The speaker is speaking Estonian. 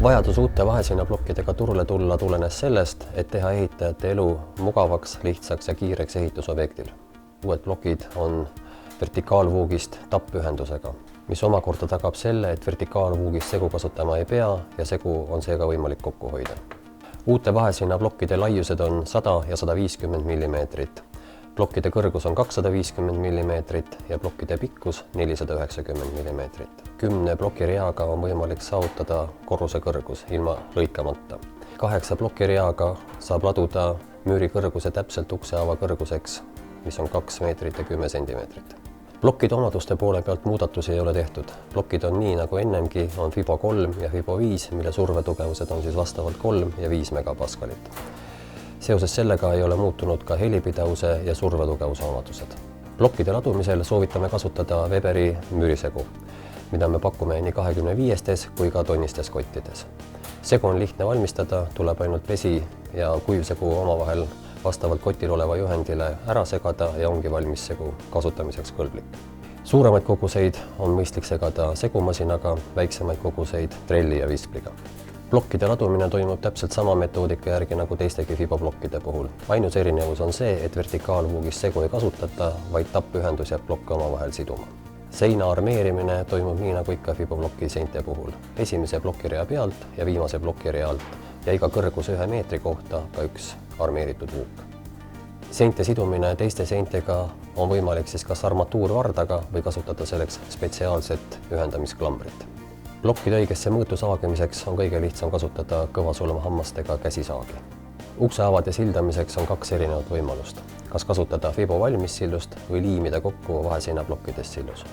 Vajadus uute vaheseinaplokkidega turule tulla tulenes sellest, et teha ehitajate elu mugavaks, lihtsaks ja kiireks ehitusobjektil. Uued plokid on vertikaalvuugist tappühendusega, mis omakorda tagab selle, et vertikaalvuugist segu kasutama ei pea ja segu on seega võimalik kokku hoida. Uute vaheseinaplokkide laiused on 100 ja 150 mm. Plokkide kõrgus on 250 mm ja plokkide pikkus 490 mm. 10 plokireaga on võimalik saavutada korruse kõrgus ilma lõikamata. 8 plokireaga saab laduda müüri kõrguse täpselt uksehaava kõrguseks, mis on 2 meetrit ja 10 sentimeetrit. Plokkide omaduste poole pealt muudatusi ei ole tehtud. Plokkid on nii nagu ennemgi, on Fibo 3 ja Fibo 5, mille survetugevused on siis vastavalt 3 ja 5 megapaskalit. Seoses sellega ei ole muutunud ka helipidavuse ja survetugevuse omadused. Plokkide ladumisel soovitame kasutada Weberi müürisegu, mida me pakume nii 25 kui ka tonnistes kottides. Segu on lihtne valmistada, tuleb ainult vesi ja kuivsegu omavahel vastavalt kotil oleva juhendile ära segada ja ongi valmis segu kasutamiseks kõlblik. Suuremaid koguseid on mõistlik segada segumasinaga, väiksemaid koguseid trelli ja vispliga. Plokkide ladumine toimub täpselt sama metoodika järgi nagu teistegi Fibo plokkide puhul. Ainus erinevus on see, et vertikaalvuugist segu ei kasutata, vaid tappühendus jääb plokke omavahel siduma. Seina armeerimine toimub nii nagu ikka Fibo plokki seinte puhul. Esimese plokirea pealt ja viimase plokirea alt ja iga kõrguse 1 meetri kohta ka üks armeeritud vuuk. Seinte sidumine teiste seintega on võimalik siis kas armatuurvardaga või kasutada selleks spetsiaalset ühendamisklambrit. Plokkide õigesse mõõtu saagimiseks on kõige lihtsam kasutada kõvasulmhammastega käsisaagi. Uksehaavade sildamiseks on 2 erinevat võimalust, kas kasutada Fibo valmissillust või liimida kokku vaheseinaplokkidest sillus.